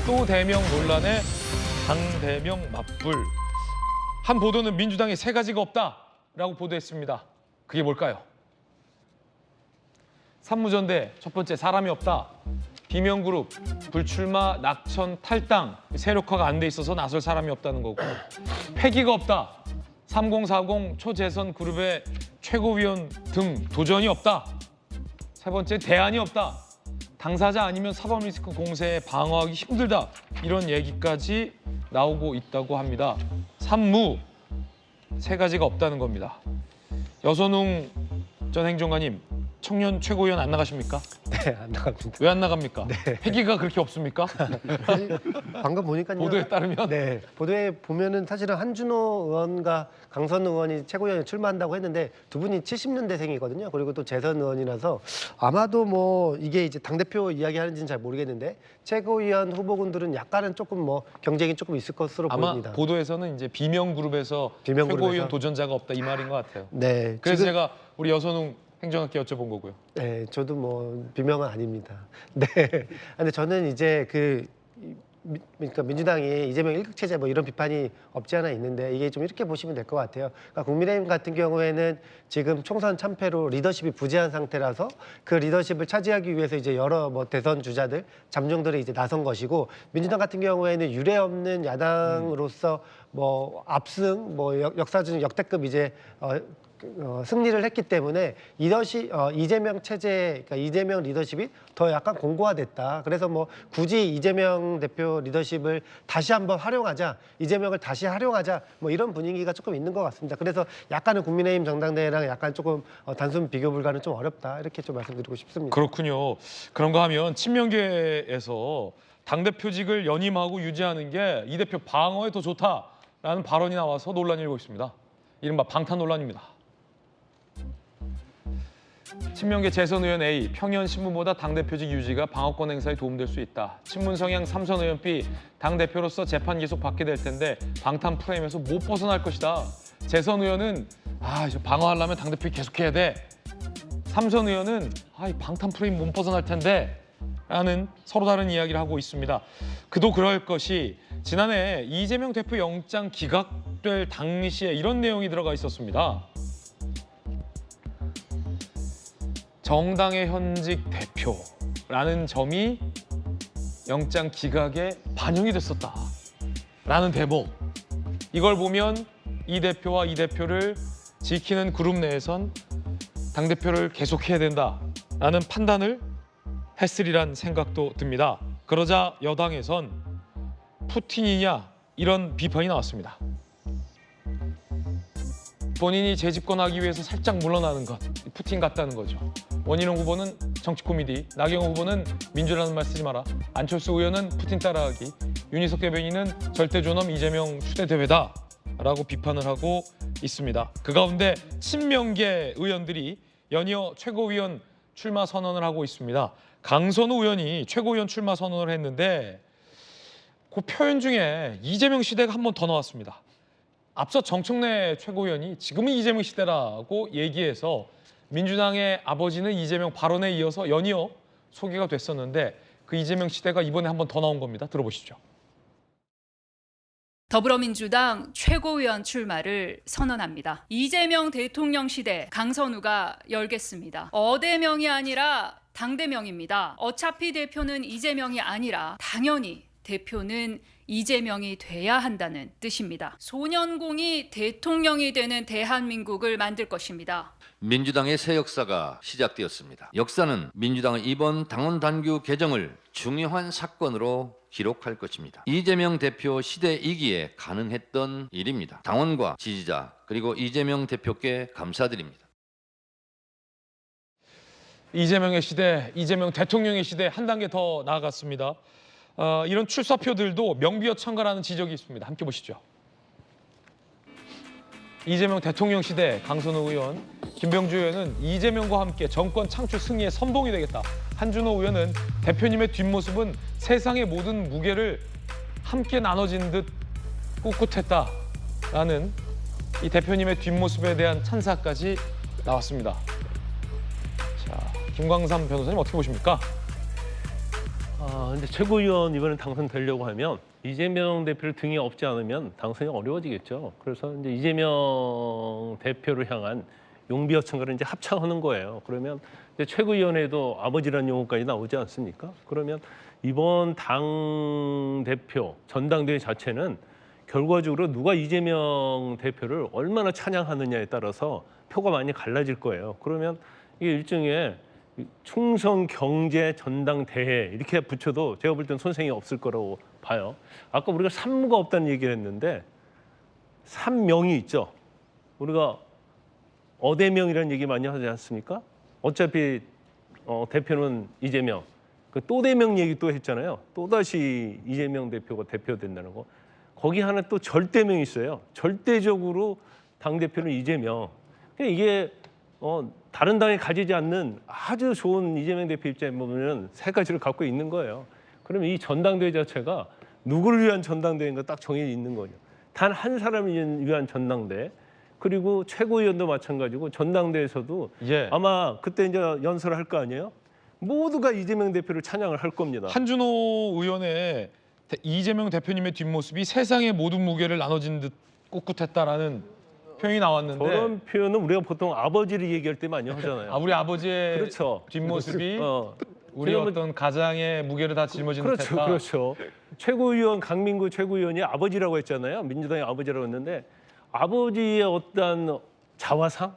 또 대명 논란에 당대명 맞불. 한 보도는 민주당에 세 가지가 없다라고 보도했습니다. 그게 뭘까요? 산무전대 첫 번째 사람이 없다. 비명그룹 불출마 낙천 탈당 세력화가 안 돼 있어서 나설 사람이 없다는 거고, 패기가 없다. 3040 초재선 그룹의 최고위원 등 도전이 없다. 세 번째 대안이 없다. 당사자 아니면 사법 리스크 공세에 방어하기 힘들다. 이런 얘기까지 나오고 있다고 합니다. 산무 세 가지가 없다는 겁니다. 여선웅 전 행정관님, 청년 최고위원 안 나가십니까? 네, 안 나갑니다. 왜 안 나갑니까? 네. 패기가 그렇게 없습니까? 방금 보니까요. 보도에 따르면? 네, 보도에 보면은 사실은 한준호 의원과 강선우 의원이 최고위원에 출마한다고 했는데 두 분이 70년대생이거든요. 그리고 또 재선 의원이라서 아마도 뭐 이게 이제 당대표 이야기하는지는 잘 모르겠는데 최고위원 후보군들은 약간은 조금 뭐 경쟁이 조금 있을 것으로 아마 보입니다. 보도에서는 이제 비명그룹에서 최고위원 도전자가 없다 이 말인 것 같아요. 네, 그래서 지금, 제가 우리 여선웅 행정학께 여쭤본 거고요. 네, 저도 뭐 비명은 아닙니다. 네, 근데 저는 이제 그러니까 민주당이 이재명 일극 체제 뭐 이런 비판이 없지 않아 있는데 이게 좀 이렇게 보시면 될 것 같아요. 그러니까 국민의힘 같은 경우에는 지금 총선 참패로 리더십이 부재한 상태라서 그 리더십을 차지하기 위해서 이제 여러 뭐 대선 주자들, 잠정들이 이제 나선 것이고, 민주당 같은 경우에는 유례 없는 야당으로서 뭐 압승, 뭐 역사적 역대급 이제 승리를 했기 때문에 이재명 체제, 그러니까 이재명 리더십이 더 약간 공고화됐다. 그래서 뭐 굳이 이재명 대표 리더십을 다시 한번 활용하자, 이재명을 다시 활용하자, 뭐 이런 분위기가 조금 있는 것 같습니다. 그래서 약간은 국민의힘 전당대회랑 약간 조금 단순 비교 불가는 좀 어렵다, 이렇게 좀 말씀드리고 싶습니다. 그렇군요. 그런가 하면 친명계에서 당대표직을 연임하고 유지하는 게 이 대표 방어에 더 좋다라는 발언이 나와서 논란이 일고 있습니다. 이른바 방탄 논란입니다. 친명계 재선 의원 A, 평현 신문보다 당대표직 유지가 방어권 행사에 도움될 수 있다. 친문 성향 삼선 의원 B, 당대표로서 재판 계속 받게 될 텐데 방탄 프레임에서 못 벗어날 것이다. 재선 의원은 방어하려면 당대표 계속해야 돼. 삼선 의원은 이 방탄 프레임 못 벗어날 텐데 라는 서로 다른 이야기를 하고 있습니다. 그도 그럴 것이, 지난해 이재명 대표 영장 기각될 당시에 이런 내용이 들어가 있었습니다. 정당의 현직 대표라는 점이 영장 기각에 반영이 됐었다라는 대목. 이걸 보면 이 대표와 이 대표를 지키는 그룹 내에선 당대표를 계속해야 된다라는 판단을 했으리란 생각도 듭니다. 그러자 여당에선 푸틴이냐 이런 비판이 나왔습니다. 본인이 재집권하기 위해서 살짝 물러나는 것, 푸틴 같다는 거죠. 원희룡 후보는 정치 코미디, 나경원 후보는 민주라는 말 쓰지 마라, 안철수 의원은 푸틴 따라하기, 윤희석 대변인은 절대 존엄 이재명 추대 대회다라고 비판을 하고 있습니다. 그 가운데 친명계 의원들이 연이어 최고위원 출마 선언을 하고 있습니다. 강선우 의원이 최고위원 출마 선언을 했는데 그 표현 중에 이재명 시대가 한 번 더 나왔습니다. 앞서 정청래 최고위원이 지금은 이재명 시대라고 얘기해서 민주당의 아버지는 이재명 발언에 이어서 연이어 소개가 됐었는데 그 이재명 시대가 이번에 한 번 더 나온 겁니다. 들어보시죠. 더불어민주당 최고위원 출마를 선언합니다. 이재명 대통령 시대 강선우가 열겠습니다. 어대명이 아니라 당대명입니다. 어차피 대표는 이재명이 아니라 당연히 대표는 이재명이 돼야 한다는 뜻입니다. 소년공이 대통령이 되는 대한민국을 만들 것입니다. 민주당의 새 역사가 시작되었습니다. 역사는 민주당의 이번 당원 당규 개정을 중요한 사건으로 기록할 것입니다. 이재명 대표 시대이기에 가능했던 일입니다. 당원과 지지자 그리고 이재명 대표께 감사드립니다. 이재명의 시대, 이재명 대통령의 시대 한 단계 더 나아갔습니다. 이런 출사표들도 명비어 첨가라는 지적이 있습니다. 함께 보시죠. 이재명 대통령 시대 강선우 의원, 김병주 의원은 이재명과 함께 정권 창출 승리의 선봉이 되겠다. 한준호 의원은 대표님의 뒷모습은 세상의 모든 무게를 함께 나눠진 듯 꿋꿋했다라는 이 대표님의 뒷모습에 대한 찬사까지 나왔습니다. 자, 김광삼 변호사님 어떻게 보십니까? 근데 최고위원 이번에 당선되려고 하면 이재명 대표를 등에 업지 않으면 당선이 어려워지겠죠. 그래서 이제 이재명 대표를 향한 용비어천가를 이제 합창하는 거예요. 그러면 이제 최고위원회도 아버지라는 용어까지 나오지 않습니까? 그러면 이번 당 대표 전당대회 자체는 결과적으로 누가 이재명 대표를 얼마나 찬양하느냐에 따라서 표가 많이 갈라질 거예요. 그러면 이게 일종의 충성 경제 전당대회 이렇게 붙여도 제가 볼 땐 손색이 없을 거라고 봐요. 아까 우리가 산무가 없다는 얘기를 했는데 산명이 있죠. 우리가 어대명이라는 얘기 많이 하지 않습니까? 어차피 대표는 이재명. 그 또대명 얘기 또 했잖아요. 또다시 이재명 대표가 대표된다는 거. 거기 하나 또 절대명이 있어요. 절대적으로 당대표는 이재명. 그러니까 이게 다른 당이 가지지 않는 아주 좋은 이재명 대표 입장에 보면 세 가지를 갖고 있는 거예요. 그러면 이 전당대회 자체가 누구를 위한 전당대회인가 딱 정해져 있는 거죠. 단 한 사람을 위한 전당대회. 그리고 최고위원도 마찬가지고 전당대회에서도 예. 아마 그때 이제 연설을 할 거 아니에요? 모두가 이재명 대표를 찬양을 할 겁니다. 한준호 의원의 이재명 대표님의 뒷모습이 세상의 모든 무게를 나눠진 듯 꿋꿋했다라는 표현이 나왔는데 저런 표현은 우리가 보통 아버지를 얘기할 때 많이 하잖아요. 우리 아버지의 그렇죠. 뒷모습이 우리 왜냐면- 어떤 가장의 무게를 다 짊어진 그렇죠, 듯했다. 그렇죠. 최고위원 강민구 최고위원이 아버지라고 했잖아요. 민주당의 아버지라고 했는데 아버지의 어떤 자화상,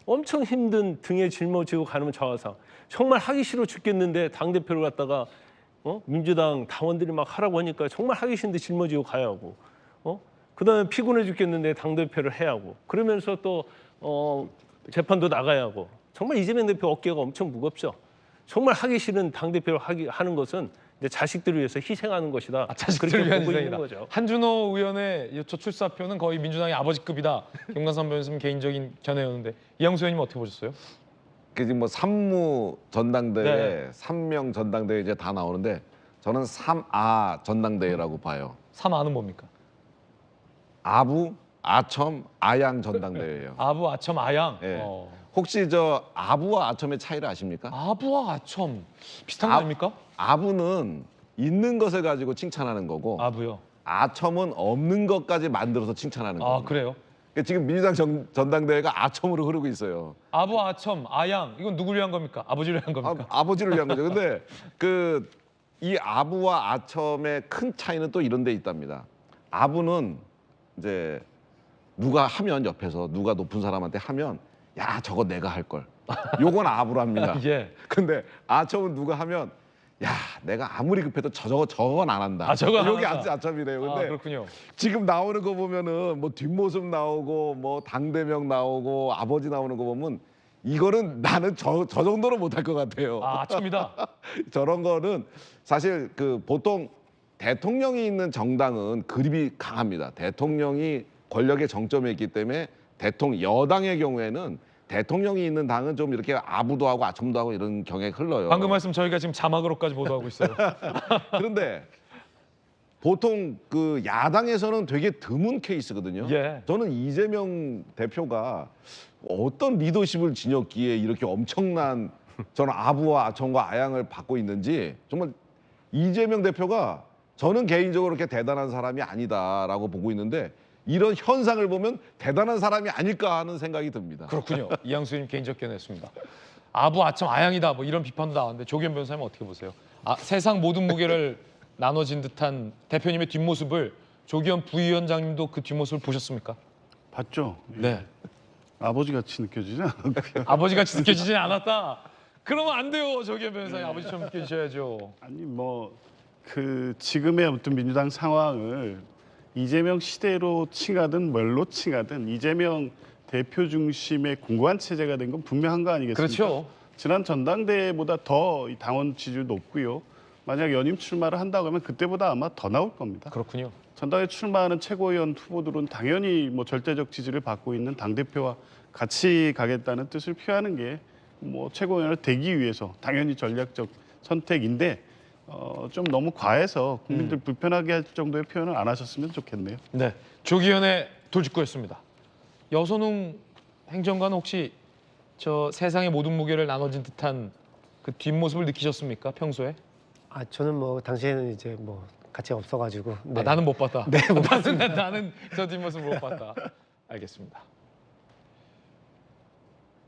엄청 힘든 등에 짊어지고 가는 자화상, 정말 하기 싫어 죽겠는데 당 대표를 갖다가 민주당 당원들이 막 하라고 하니까 정말 하기 싫은데 짊어지고 가야 하고, 그다음에 피곤해 죽겠는데 당 대표를 해야 하고, 그러면서 또 재판도 나가야 하고, 정말 이재명 대표 어깨가 엄청 무겁죠. 정말 하기 싫은 당 대표를 하는 것은 이제 자식들을 위해서 희생하는 것이다. 자식들을 그렇게 위한 보고 있는 희생이다. 거죠. 한준호 의원의 저 출사표는 거의 민주당의 아버지급이다. 김관삼 변호사님 개인적인 견해였는데 이양수 의원님 어떻게 보셨어요? 그 지금 뭐 산무 전당대회, 네. 삼명 전당대회 이제 다 나오는데 저는 3아 전당대회라고 봐요. 3아는 뭡니까? 아부, 아첨, 아양 전당대회예요. 아부, 아첨, 아양. 예. 혹시 저 아부와 아첨의 차이를 아십니까? 아부와 아첨 비슷한 거 아닙니까? 아부는 있는 것을 가지고 칭찬하는 거고 아부요. 아첨은 없는 것까지 만들어서 칭찬하는 거예요. 아 그래요? 그러니까 지금 민주당 전당대회가 아첨으로 흐르고 있어요. 아부, 아첨, 아양 이건 누구를 위한 겁니까? 아버지를 위한 겁니까? 아버지를 위한 거죠. 근데 이 아부와 아첨의 큰 차이는 또 이런 데 있답니다. 아부는 이제 누가 하면 옆에서 누가 높은 사람한테 하면 야 저거 내가 할 걸. 요건 아부랍니다. 예. 근데 아첨은 누가 하면 야 내가 아무리 급해도 저건 안 한다. 아, 저건 안 요게 한다. 아첨이래요. 아 근데 그렇군요. 지금 나오는 거 보면은 뭐 뒷모습 나오고 뭐 당대명 나오고 아버지 나오는 거 보면 이거는 나는 저 정도로 못할 것 같아요. 아 아첨이다. 저런 거는 사실 그 보통 대통령이 있는 정당은 그립이 강합니다. 대통령이 권력의 정점에 있기 때문에 여당의 경우에는 대통령이 있는 당은 좀 이렇게 아부도 하고 아첨도 하고 이런 경향이 흘러요. 방금 말씀 저희가 지금 자막으로까지 보도하고 있어요. 그런데 보통 그 야당에서는 되게 드문 케이스거든요. 예. 저는 이재명 대표가 어떤 리더십을 지녔기에 이렇게 엄청난 저는 아부와 아첨과 아양을 받고 있는지 정말 이재명 대표가 저는 개인적으로 그렇게 대단한 사람이 아니다라고 보고 있는데 이런 현상을 보면 대단한 사람이 아닐까 하는 생각이 듭니다. 그렇군요. 이양수님 개인적 견해였습니다. 아부, 아첨, 아양이다 뭐 이런 비판도 나왔는데 조기현 변호사님 어떻게 보세요? 세상 모든 무게를 나눠진 듯한 대표님의 뒷모습을 조기현 부위원장님도 그 뒷모습을 보셨습니까? 봤죠? 네. 아버지같이 느껴지지 않았고요. 아버지같이 느껴지진 않았다. 그러면 안 돼요, 조기현 변호사님. 아버지처럼 느껴지셔야죠. 아니 그 지금의 어떤 민주당 상황을 이재명 시대로 칭하든 뭘로 칭하든 이재명 대표 중심의 공고한 체제가 된 건 분명한 거 아니겠습니까? 그렇죠. 지난 전당대회보다 더 이 당원 지지율 높고요. 만약 연임 출마를 한다고 하면 그때보다 아마 더 나올 겁니다. 그렇군요. 전당에 출마하는 최고위원 후보들은 당연히 뭐 절대적 지지를 받고 있는 당 대표와 같이 가겠다는 뜻을 표하는 게 뭐 최고위원을 되기 위해서 당연히 전략적 선택인데 좀 너무 과해서 국민들 불편하게 할 정도의 표현을 안 하셨으면 좋겠네요. 네, 조기현의 돌직구였습니다. 여선웅 행정관은 혹시 저 세상의 모든 무게를 나눠진 듯한 그 뒷모습을 느끼셨습니까? 평소에? 아 저는 뭐 당시에는 이제 뭐 같이 없어가지고. 네. 아, 나는 못 봤다. 네, 못 나는 저 뒷모습 못 봤다. 알겠습니다.